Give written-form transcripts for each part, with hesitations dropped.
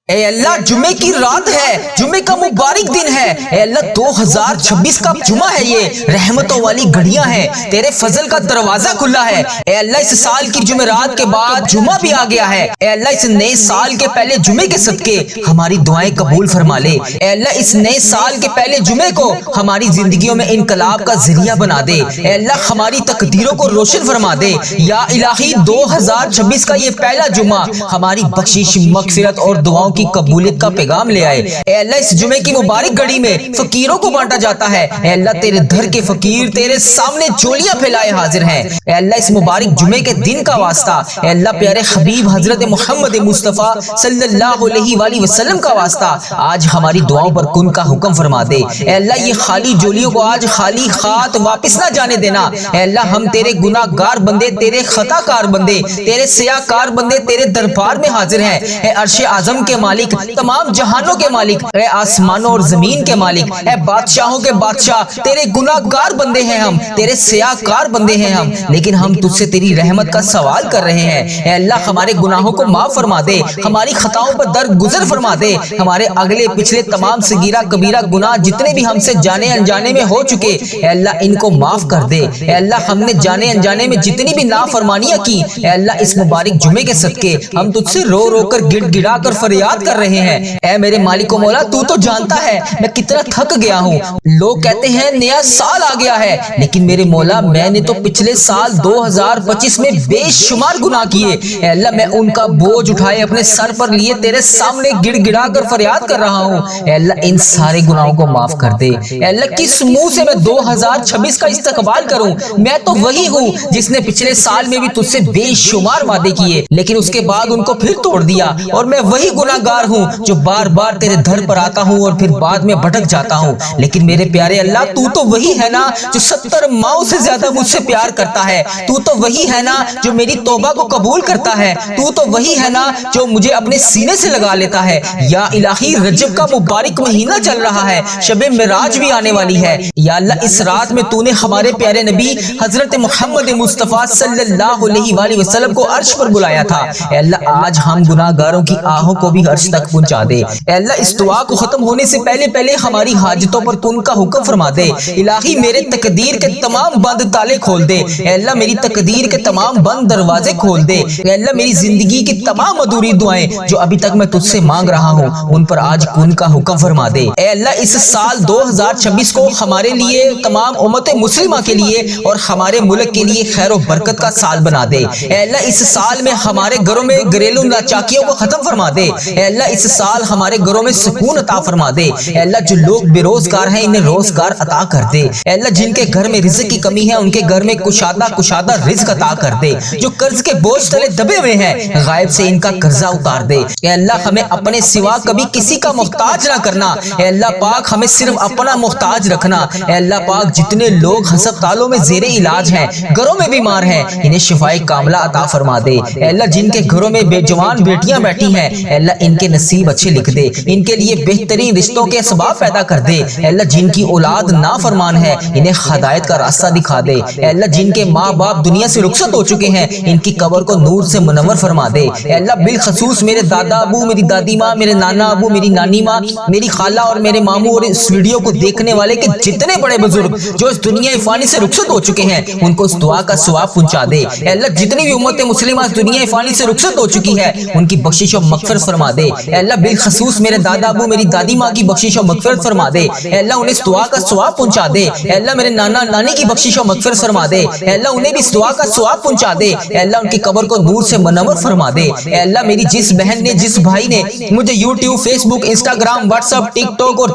اے اللہ جمعے کی رات ہے، جمعے کا مبارک دن ہے۔ اے اللہ 2026 کا جمعہ ہے، یہ رحمتوں والی گھڑیاں ہیں، تیرے فضل کا دروازہ کھلا ہے۔ اے اللہ اس سال کی جمعرات کے بعد جمعہ بھی آ گیا ہے۔ اے اللہ اس نئے سال کے پہلے جمعے کے صدقے ہماری دعائیں قبول فرما لے۔ اے اللہ اس نئے سال کے پہلے جمعے کو ہماری زندگیوں میں انقلاب کا ذریعہ بنا دے۔ اے اللہ ہماری تقدیروں کو روشن فرما دے۔ یا الہی 2026 کا یہ پہلا جمعہ ہماری بخشش، مغفرت اور دعاؤں کی قبولیت کا پیغام لے آئے۔ اے اللہ اس جمعے کی مبارک گھڑی میں فقیروں کو بانٹا جاتا ہے۔ اے اللہ تیرے دھر کے فقیر تیرے سامنے چولیاں پھیلائے حاضر ہیں۔ اے اللہ اس مبارک جمعے کے دن کا واسطہ، اے اللہ پیارے حبیب حضرت محمد مصطفیٰ صلی اللہ علیہ وآلہ وسلم کا واسطہ آج ہماری دعاؤں پر کن کا حکم فرما دے۔ اے اللہ یہ خالی جولیوں کو آج خالی خات واپس نہ جانے دینا۔ اے اللہ ہم تیرے گناہ گار بندے، تیرے خطا کار بندے، تیرے سیاہ کار بندے تیرے دربار میں حاضر ہیں۔ اے عرش اعظم کے مالک، تمام جہانوں کے مالک، اے آسمانوں اور زمین کے مالک، اے بادشاہوں کے بادشاہ، تیرے گناہ گار بندے ہیں ہم، تیرے سیاہ کار بندے ہیں ہم، لیکن ہم تجھ سے تیری رحمت کا سوال کر رہے ہیں۔ اے اللہ ہمارے گناہوں کو معاف فرما دے، ہماری خطاؤں پر درگزر فرما دے، ہمارے اگلے پچھلے تمام صغیرہ کبیرہ گناہ جتنے بھی ہم سے جانے انجانے میں ہو چکے، اے اللہ ان کو معاف کر دے۔ اے اللہ ہم نے جانے انجانے میں جتنی بھی نافرمانیاں کی، اے اللہ اس مبارک جمعے کے صدقے ہم تجھ سے رو رو کر گڑ گڑا کر فریاد کر رہے ہیں۔ اے میرے مالک و مولا تو جانتا ہے میں کتنا تھک گیا ہوں۔ لوگ کہتے ہیں نیا سال آ گیا ہے، لیکن میرے مولا میں نے تو پچھلے سال 2025 میں بے شمار گناہ کیے۔ اے اللہ میں ان کا بوجھ اٹھائے اپنے سر پر لیے تیرے سامنے گڑ گڑا کر فریاد کر رہا ہوں۔ اے اللہ ان سارے گناہوں کو معاف کر دے۔ اے اللہ کس منہ سے میں 2026 کا استقبال کروں؟ میں تو وہی ہوں جس نے پچھلے سال میں بھی تجھ سے بے شمار وعدے کیے، لیکن اس کے بعد ان کو پھر توڑ دیا، اور میں وہی گناہ گار ہوں جو بار بار تیرے دھر پر آتا ہوں اور پھر بعد میں بھٹک جاتا ہوں۔ لیکن میرے پیارے اللہ تو وہی ہے نا جو 70 ماؤں سے زیادہ مجھ سے پیار کرتا ہے، تو وہی ہے نا جو میری توبہ کو قبول کرتا ہے، تو وہی ہے نا جو مجھے اپنے سینے سے لگا لیتا ہے۔ یا الہی رجب کا مبارک مہینہ چل رہا ہے، شب معراج بھی آنے والی ہے۔ یا اللہ اس رات میں تو نے ہمارے پیارے نبی حضرت محمد مصطفیٰ صلی اللہ علیہ وآلہ وسلم کو عرش پر بلایا تھا۔ اے اللہ آج ہم گناہ گاروں کی آہوں کو بھی عرش تک پہنچا دے۔ اے اللہ اس دعا کو ختم ہونے سے پہلے ہماری حاجتوں پر تو ان کا حکم فرما دے۔ الہی میرے تقدیر کے تمام بند تالے کھول دے۔ اے اللہ میری تقدیر کے تمام بند دروازے کھول دے۔ اے اللہ میری زندگی کی تمام ادھوری دعائیں جو ابھی تک میں تجھ سے مانگ رہا ہوں ان پر آج کن کا حکم فرما دے۔ اے اللہ اس سال 2026 کو ہمارے لیے، تمام امت مسلمہ کے لیے اور ہمارے ملک کے لیے خیر و برکت کا سال بنا دے۔ اے اللہ اس سال میں ہمارے گھروں میں گھریلو ناچاکیوں کو ختم فرما دے۔ اے اللہ اس سال ہمارے گھروں میں سکون عطا فرما دے۔ اے اللہ جو لوگ بے روزگار ہیں انہیں روزگار عطا کر دے۔ اے اللہ جن کے گھر میں رزق کی کمی ہے ان کے گھر میں کشادہ رزق عطا کر دے۔ جو قرض کے بوجھ تلے دبے ہوئے ہیں غائب سے ان کا قرضہ اتار دے۔ اے اللہ ہمیں اپنے سوا کبھی کسی کا محتاج نہ کرنا۔ اے اللہ پاک ہمیں صرف اپنا محتاج رکھنا۔ اے اللہ پاک جتنے لوگ ہسپتالوں میں زیر علاج ہیں، گھروں میں بیمار ہیں، انہیں شفائے کاملہ عطا فرما دے۔ اے اللہ جن کے گھروں میں بے جوان بیٹیاں بیٹھی ہیں، اے اللہ ان کے نصیب اچھے لکھ دے، ان کے لیے بہترین رشتوں کے اسباب پیدا کر دے۔ اے اللہ جن کی اولاد نافرمان ہے انہیں ہدایت کا راستہ دکھا دے۔ اے اللہ جن کے ماں باپ دنیا سے رخصت ہو چکے ہیں ان کی قبر کو نور سے منور فرما دے۔ اے اللہ بالخصوص میرے دادا ابو، میری دادی ماں، میرے نانا ابو، میری نانی ماں، میری خالہ اور میرے ماموں اور اس ویڈیو کو دیکھنے والے کے جتنے بڑے بزرگ جو اس دنیا فانی سے رخصت ہو چکے ہیں ان کو اس دعا کا ثواب پہنچا دے۔ اے اللہ جتنی بھی امت مسلمہ اس دنیا فانی سے رخصت ہو چکی ہے ان کی بخشش و مغفرت فرما دے۔ اے اللہ بالخصوص میرے دادا ابو، میری دادی ماں کی بخشش و مغفرت فرما دے۔ اے اللہ انہیں اس دعا کا ثواب پہنچا دے۔ اے اللہ میرے نانا نانی کی بخشش و مغفرت فرما دے۔ اے اللہ انہیں بھی اس دعا کا ثواب پہنچا دے۔ اے اللہ ان کی قبر کو نور سے منور فرما دے۔ اے اللہ میری جس بہن نے، جس بھائی نے مجھے یوٹیوب، فیس بک، انسٹاگرام، واٹس ایپ، ٹک ٹاک اور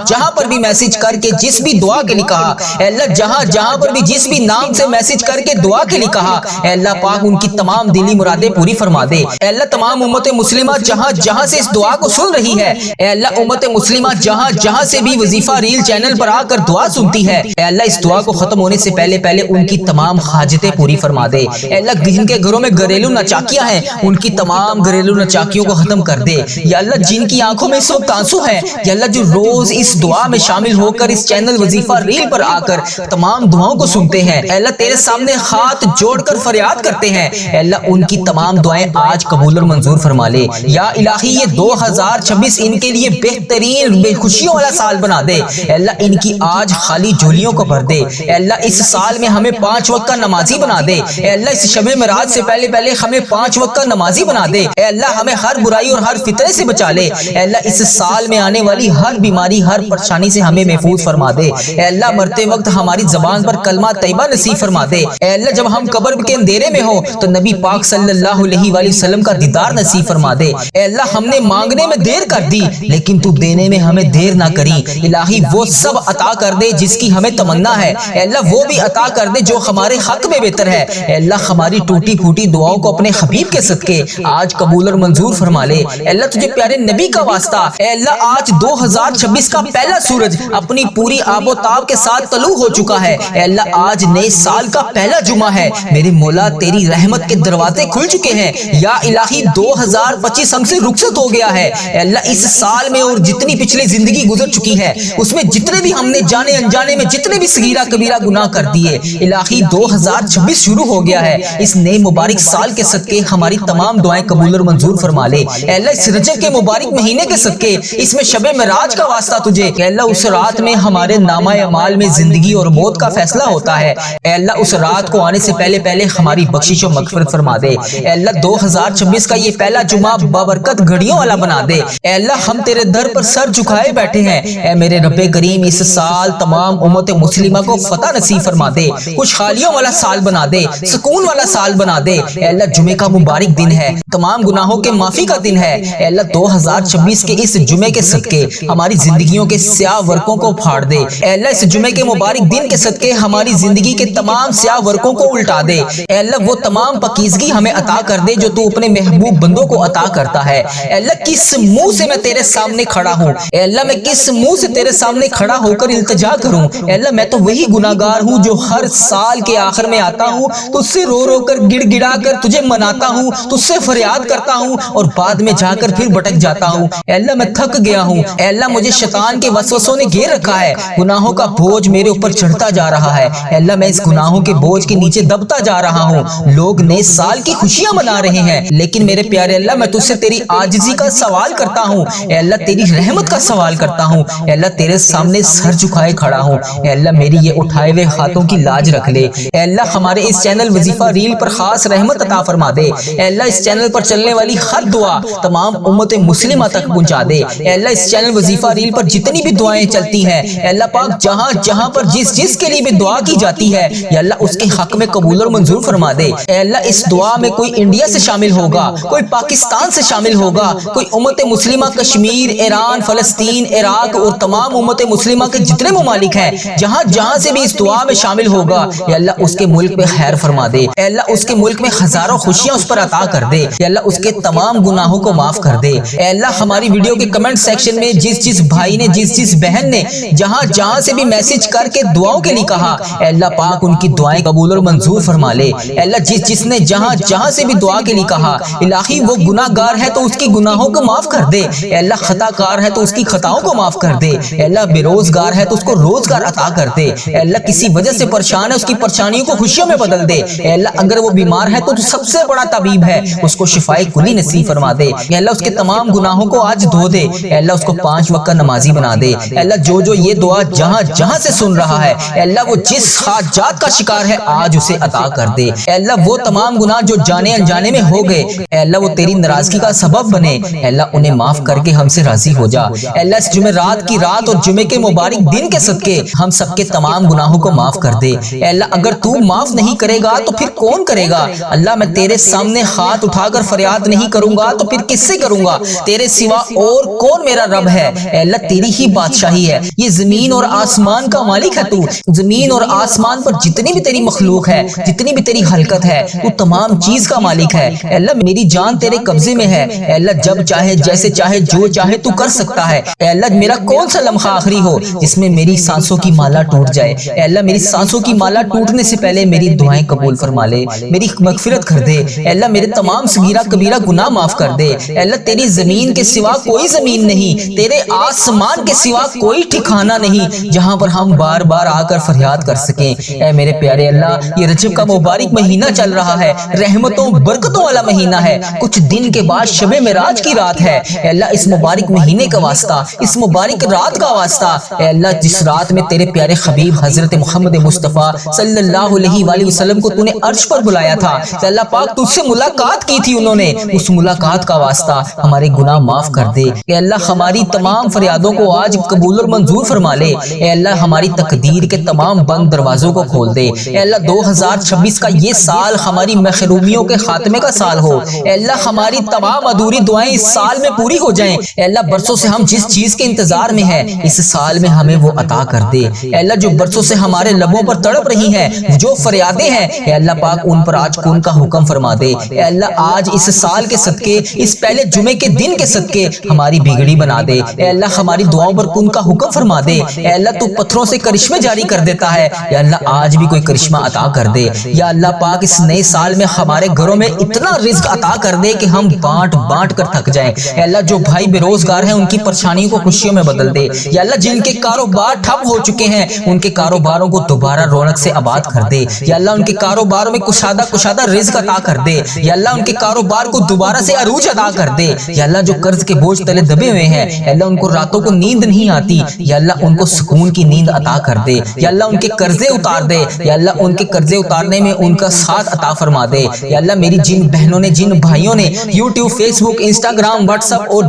جہاں پر بھی میسج کر کے جس بھی دعا کے لیے کہا، اے اللہ جہاں پر بھی جس بھی نام سے میسج کر کے دعا کے لیے کہا، اے اللہ پاک ان کی تمام دلی مرادیں پوری فرما دے۔ اے اللہ تمام امت مسلمہ جہاں سے اس دعا کو سن رہی ہے، اے اللہ امت مسلمہ جہاں سے بھی وظیفہ ریل چینل پر آ کر دعا سنتی ہے، اے اللہ اس دعا کو ختم ہونے سے پہلے ان کی تمام حاجتیں پوری فرما دے۔ اے اللہ جن کے گھروں میں گھریلو ناچاکیاں ہیں ان کی تمام گھریلو ناچاکیوں کو ختم کر دے۔ یا اللہ جن کی آنکھوں میں اس وقت آنسو ہے، یا اللہ جو روز اس دعا میں شامل ہو کر اس چینل وظیفہ ریل پر آ کر تمام دعاؤں کو سنتے ہیں، اے اللہ تیرے سامنے ہاتھ جوڑ کر فریاد کرتے ہیں، اے اللہ ان کی تمام دعائیں آج قبول اور منظور فرما لے۔ یا الہی الہی یہ 2026 ان کے لیے بہترین بے خوشیوں والا سال بنا دے۔ اے اللہ ان کی آج خالی جھولیوں کو بھر دے۔ اے اللہ اس سال میں ہمیں 5 وقت کا نمازی بنا دے۔ اے اللہ اس شب معراج سے پہلے ہمیں 5 وقت کا نمازی بنا دے۔ اے اللہ ہمیں ہر برائی اور ہر فتنے سے بچا لے۔ اے اللہ اس سال میں آنے والی ہر بیماری ہر پریشانی سے ہمیں محفوظ فرما دے۔ اے اللہ مرتے وقت ہماری زبان پر کلمہ طیبہ نصیب فرما دے۔ اے اللہ جب ہم قبر کے اندھیرے میں ہوں تو نبی پاک صلی اللہ علیہ وآلہ وسلم کا دیدار نصیب فرما دے۔ اے اللہ ہم نے مانگنے میں دیر کر دی لیکن تو دینے میں ہمیں دیر نہ کری۔ الہی وہ سب عطا کر دے جس کی ہمیں تمنا ہے۔ اے اللہ وہ بھی عطا کر دے جو ہمارے حق میں بہتر ہے۔ اے اللہ ہماری ٹوٹی پھوٹی دعاؤں کو اپنے حبیب کے صدقے آج قبول اور منظور فرما لے۔ اے اللہ تجھے پیارے نبی کا واسطہ، اے اللہ آج 2026 کا پہلا سورج اپنی پوری آب و تاب کے ساتھ طلوع ہو چکا ہے۔ اے اللہ آج نئے سال کا پہلا جمعہ ہے۔ میرے مولا تیری رحمت کے دروازے کھل چکے ہیں۔ یا الہی 2025 ہم سے رخصت ہو گیا ہے۔ اے اللہ اس سال میں اور جتنی پچھلی زندگی گزر چکی ہے اس میں جتنے بھی ہم نے جانے انجانے میں جتنے بھی صغیرہ کبیرہ گناہ کر دیے، الہی 2026 شروع ہو گیا ہے۔ اس نئے مبارک سال کے صدقے ہماری تمام دعائیں قبول اور منظور فرما لے۔ اے اللہ اس رجب کے مبارک مہینے کے صدقے اس میں شب معراج کا واسطہ تجھے، اے اللہ اس رات میں ہمارے نامہ اعمال میں زندگی اور موت کا فیصلہ ہوتا ہے۔ اے اللہ اس رات کو آنے سے پہلے ہماری بخشش و مغفرت فرما دے۔ اے اللہ 2026 کا یہ پہلا جمعہ بابرکت گھڑیوں والا بنا دے۔ اے اللہ ہم تیرے در پر سر جھکائے بیٹھے ہیں۔ اے میرے رب کریم اس سال تمام امت مسلمہ کو فتح نصیب فرما دے، خوشحالیوں والا سال بنا دے، سکون والا سال بنا دے۔ اے اللہ جمعے کا مبارک دن ہے، تمام گناہوں کے معافی کا دن ہے۔ اے اللہ 2026 کے اس جمعے کے صدقے ہماری زندگیوں کے سیاہ ورقوں کو پھاڑ دے۔ اے اللہ اس جمعے کے مبارک دن کے صدقے ہماری زندگی کے تمام سیاہ ورقوں کو الٹا دے۔ اے اللہ وہ تمام پاکیزگی ہمیں عطا کر دے جو تو اپنے محبوب بندوں کو عطا کرتا ہے۔ اے اللہ کس منہ سے میں تیرے سامنے کھڑا ہوں، اے اللہ میں کس منہ سے تیرے سامنے کھڑا ہو کر التجا کروں۔ اے اللہ میں تو وہی گناہگار ہوں جو ہر سال کے آخر میں آتا ہوں، تجھ سے رو رو کر گڑ گڑا کر تجھے مناتا ہوں، تجھ سے فریاد کرتا ہوں اور بعد میں جا کر پھر بھٹک جاتا ہوں۔ اے اللہ میں تھک گیا ہوں۔ اے اللہ مجھے شیطان کے وسوسوں نے گھیر رکھا ہے، گناہوں کا بوجھ میرے اوپر چڑھتا جا رہا ہے۔ اے اللہ میں اس گناہوں کے بوجھ کے نیچے دبتا جا رہا ہوں۔ لوگ نئے سال کی خوشیاں منا رہے ہیں لیکن میرے پیارے اللہ میں تجھ سے تیری عاجزی کا سوال کرتا ہوں۔ اے اللہ تیری رحمت کا سوال کرتا ہوں۔ اے اللہ تیرے سامنے سر جھکائے کھڑا ہوں۔ اے اللہ میری یہ اٹھائے ہوئے ہاتھوں کی لاج رکھ لے۔ اے اللہ ہمارے اس چینل وظیفہ ریل پر خاص رحمت عطا فرما دے۔ اے اللہ اس چینل پر چلنے والی ہر دعا تمام امت مسلمہ تک پہنچا دے۔ اے اللہ اس چینل وظیفہ ریل پر جتنی بھی دعائیں چلتی ہیں، اے اللہ پاک جہاں جہاں پر جس کے لیے بھی دعا کی جاتی ہے یا اللہ اس کے حق میں قبول اور منظور فرما دے۔ اے اللہ اس دعا میں کوئی انڈیا سے شامل ہوگا، کوئی پاکستان سے شامل ہوگا، کوئی امت مسلمہ کشمیر، ایران، فلسطین، عراق اور تمام امت مسلمہ کے جتنے ممالک ہیں جہاں جہاں سے بھی اس دعا میں شامل ہوگا، اے اللہ اس کے ملک میں خیر فرما دے۔ اے اللہ اس کے ملک میں ہزاروں خوشیاں اس پر عطا کر دے۔ اے اللہ اس کے تمام گناہوں کو معاف کر دے۔ اے اللہ ہماری ویڈیو کے کمنٹ سیکشن میں جس بھائی نے جس بہن نے جہاں سے بھی میسج کر کے دعاؤں کے لیے کہا، اے اللہ پاک ان کی دعائیں قبول اور منظور فرما لے۔ اے اللہ جس نے جہاں سے بھی دعا کے لیے کہا، الہی وہ گناہگار ہے تو اس کی گناہوں کو معاف کر دے۔ اے اللہ خطا کار ہے تو اس کی خطاؤں کو معاف کر دے۔ اے اللہ بے روزگار ہے تو اس کو روزگار عطا کر دے۔ اے اللہ کسی وجہ سے پریشان ہے اس کی پریشانیوں کو خوشیوں میں بدل دے۔ اے اللہ اگر وہ بیمار ہے تو سب سے بڑا طبیب ہے، اس کو شفائے کلی نصیب فرما دے۔ اے اللہ اس کے تمام گناہوں کو آج دھو دے۔ اے اللہ اس کو 5 وقت کا نمازی بنا دے۔ اے اللہ جو یہ دعا جہاں سے سن رہا ہے، اے اللہ وہ جس حاجات کا شکار ہے آج اسے عطا کر دے۔ اے اللہ وہ تمام گناہ جو جانے انجانے میں ہو گئے، اے اللہ وہ تیری ناراضگی کا سبب بنے، اے اللہ انہیں معاف کر کے ہم سے راضی ہو جا۔ اے اللہ اس جمعرات کی رات اور جمعے کے مبارک دن کے صدقے ہم سب کے تمام گناہوں کو معاف کر دے۔ اے اللہ اگر تو معاف نہیں کرے گا تو پھر کون کرے گا؟ اللہ میں تیرے سامنے ہاتھ اٹھا کر فریاد نہیں کروں گا تو پھر کس سے کروں گا؟ تیرے سوا اور کون میرا رب ہے؟ اے اللہ تیری ہی بادشاہی ہے، یہ زمین اور آسمان کا مالک ہے تو۔ زمین اور آسمان پر جتنی بھی تیری مخلوق ہے، جتنی بھی تیری حرکت ہے، تو تمام چیز کا مالک ہے۔ اے اللہ میری جان تیرے قبضے میں ہے۔ اے اللہ جب چاہے جیسے چاہے جو چاہے تو کر سکتا ہے۔ اے اللہ میرا کون سا لمحہ آخری ہو جس میں میری سانسوں کی مالا ٹوٹ جائے؟ اے اللہ میری سانسوں کی مالا ٹوٹنے سے پہلے میری دعائیں قبول فرما لے، میری مغفرت کر دے۔ اے اللہ میرے تمام صغیرہ کبیرہ گناہ معاف کر دے۔ اے اللہ تیری زمین کے سوا کوئی زمین نہیں، تیرے آسمان کے سوا کوئی ٹھکانہ نہیں جہاں پر ہم بار بار آ کر فریاد کر سکیں۔ اے میرے پیارے اللہ یہ رجب کا مبارک مہینہ چل رہا ہے، رحمتوں برکتوں والا مہینہ ہے۔ کچھ دن کے بعد شب معراج کی رات ہے۔ اے اللہ اس مبارک مہینے کا واسطہ، اس مبارک رات کا واسطہ، اے اللہ جس رات میں تیرے پیارے حبیب حضرت محمد مصطفیٰ صلی اللہ علیہ وآلہ وسلم کو تو نے عرش پر بلایا تھا، کہ اللہ پاک تجھ سے ملاقات کی تھی انہوں نے، اس ملاقات کا واسطہ ہمارے گناہ معاف کر دے۔ اے اللہ ہماری تمام فریادوں کو آج قبول اور منظور فرما لے۔ اے اللہ ہماری تقدیر کے تمام بند دروازوں کو کھول دے۔ اے اللہ 2026 کا یہ سال ہماری محرومیوں کے خاتمے کا سال ہو۔ اے اللہ ہماری تمام ادھوری دعائیں اس سال میں پوری ہو جائیں۔ اے اللہ برسوں سے ہم جس چیز کے انتظار میں ہیں اس سال میں ہمیں وہ عطا کر دے۔ اے اللہ جو برسوں سے ہمارے لبوں پر تڑپ رہی ہیں، جو فریادیں ہیں، اے اللہ پاک ان پر آج کن کا حکم فرما دے۔ اے اللہ آج اس سال کے صدقے، اس پہلے جمعے کے دن کے صدقے ہماری بگڑی بنا دے۔ اے اللہ ہماری دعاؤں پر کن کا حکم فرما دے۔ اے اللہ تو پتھروں سے کرشمے جاری کر دیتا ہے، یا اللہ آج بھی کوئی کرشمہ عطا کر دے۔ یا اللہ پاک اس نئے سال میں ہمارے گھروں میں اتنا رزق عطا کر دے کہ ہم بانٹ بانٹ کر تھک جائیں۔ اے اللہ جو بھائی بے روزگار ہیں ان کی پریشانیوں کو خوشیوں میں بدل دے۔ یا اللہ جن کے کاروبار ٹھپ ہو چکے ہیں ان کے کاروباروں کو دوبارہ رونق سے آباد کر دے۔ یا اللہ ان کے کاروباروں میں کشادہ رزق عطا کر دے۔ یا اللہ ان کے کاروبار کو دوبارہ سے عروج عطا کر دے۔ یا اللہ جو قرض کے بوجھ تلے دبے ہوئے ہیں، اے اللہ ان کو راتوں کو نیند نہیں آتی، یا اللہ ان کو سکون کی نیند عطا کر دے۔ یا اللہ ان کے قرضے اتار دے۔ یا اللہ ان کے قرضے اتارنے میں ان کا ساتھ عطا فرما دے۔ یا اللہ میری جن بہنوں نے، جن بھائیوں نے یوٹیوب، فیس بک، انسٹاگرام، واٹس ایپ اور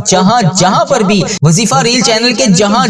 جہاں پر بھی وظیفہ ریل چینل کے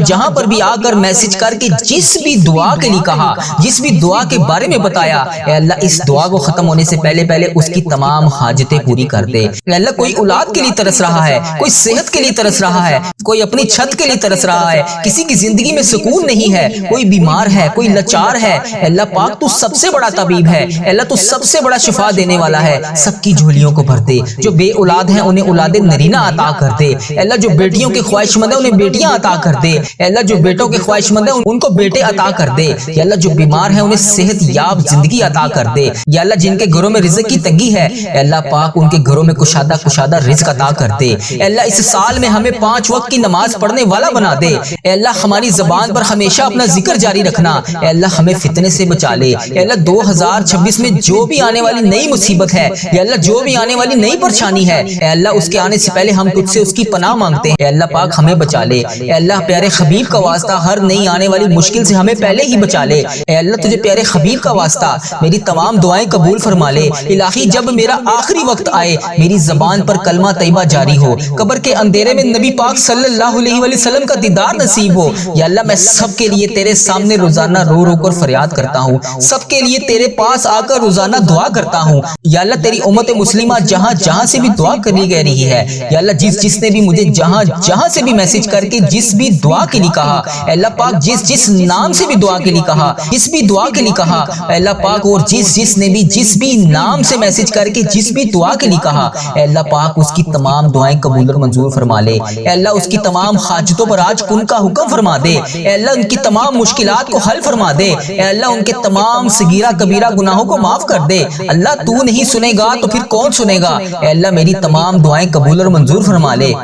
جہاں پر بھی آ کر میسج کر کے جس بھی دعا کے لیے کہا، جس بھی دعا کے بارے میں بتایا، اے اللہ اس دعا کو ختم ہونے سے پہلے اس کی تمام حاجتیں پوری کر دے۔ اے اللہ کوئی اولاد کے لیے ترس رہا ہے، کوئی صحت کے لیے ترس رہا ہے، کوئی اپنی چھت کے لیے ترس رہا ہے، کسی کی زندگی میں سکون نہیں ہے، کوئی بیمار ہے، کوئی لاچار ہے، اے اللہ پاک تو سب سے بڑا طبیب ہے۔ اے اللہ تو سب سے بڑا شفا دینے والا ہے، سب کی جھولیوں کو بھر دے۔ جو بے اولاد ہیں انہیں اولاد نرینہ عطا کر دے۔ اے اللہ جو بیٹیوں کے خواہش مند ہیں انہیں بیٹیاں عطا کر دے۔ اے اللہ جو بیٹوں کے خواہش مند ہیں ان کو بیٹے عطا کر دے۔ یا اللہ جو بیمار ہیں انہیں صحت یاب زندگی عطا کر دے۔ یا اللہ جن کے گھروں میں رزق کی تنگی ہے، اے اللہ پاک ان کے گھروں میں کشادہ رزق عطا کر دے۔ اے اللہ اس سال میں ہمیں 5 وقت کی نماز پڑھنے والا بنا دے۔ اے اللہ ہماری زبان پر ہمیشہ اپنا ذکر جاری رکھنا۔ اے اللہ ہمیں فتنے سے بچا لے۔ اے اللہ 2026 میں جو بھی آنے والی نئی مصیبت ہے، یا اللہ جو بھی آنے والی نئی پریشانی ہے، اے اللہ اس کے آنے سے پہلے ہم تجھ سے اس کی پناہ مانگتے ہیں۔ اے اللہ پاک ہمیں بچا لے۔ اے اللہ پیارے حبیب کا واسطہ ہر نئی آنے والی مشکل سے ہمیں پہلے ہی بچا لے۔ اے اللہ تجھے پیارے حبیب کا واسطہ میری تمام دعائیں قبول فرما لے۔ الہی جب میرا آخری وقت آئے میری زبان پر کلمہ طیبہ جاری ہو، قبر کے اندھیرے میں نبی پاک صلی اللہ علیہ وآلہ وسلم کا دیدار نصیب ہو۔ یا اللہ میں سب کے لیے تیرے سامنے روزانہ رو کر فریاد کرتا ہوں، سب کے لیے تیرے پاس آ کر روزانہ دعا کرتا ہوں۔ یا اللہ تیری امت مسلمہ جہاں سے بھی دعا کری گئی رہی ہے، یا اللہ جس نے بھی مجھے جہاں سے بھی میسج کر کے جس بھی دعا کے لیے کہا، اے اللہ پاک جس نام سے بھی دعا کے لیے کہا، جس بھی دعا کے لیے کہا، اے اللہ پاک اور جس نے بھی جس بھی نام سے میسج کر کے جس بھی دعا کے لیے کہا، اے اللہ پاک اس کی تمام دعائیں قبول اور منظور فرما لے۔ اے اللہ اس کی تمام حاجتوں پر آج کن کا حکم فرما دے۔ اے اللہ ان کی تمام مشکلات کو حل فرما دے۔ اے اللہ ان کے تمام صغیرہ کبیرہ گناہوں کو معاف کر دے۔ اللہ تو نہیں سنے گا تو پھر کون سنے گا؟ اے اللہ میری تمام دعائیں قبول اور منظور فرما لے۔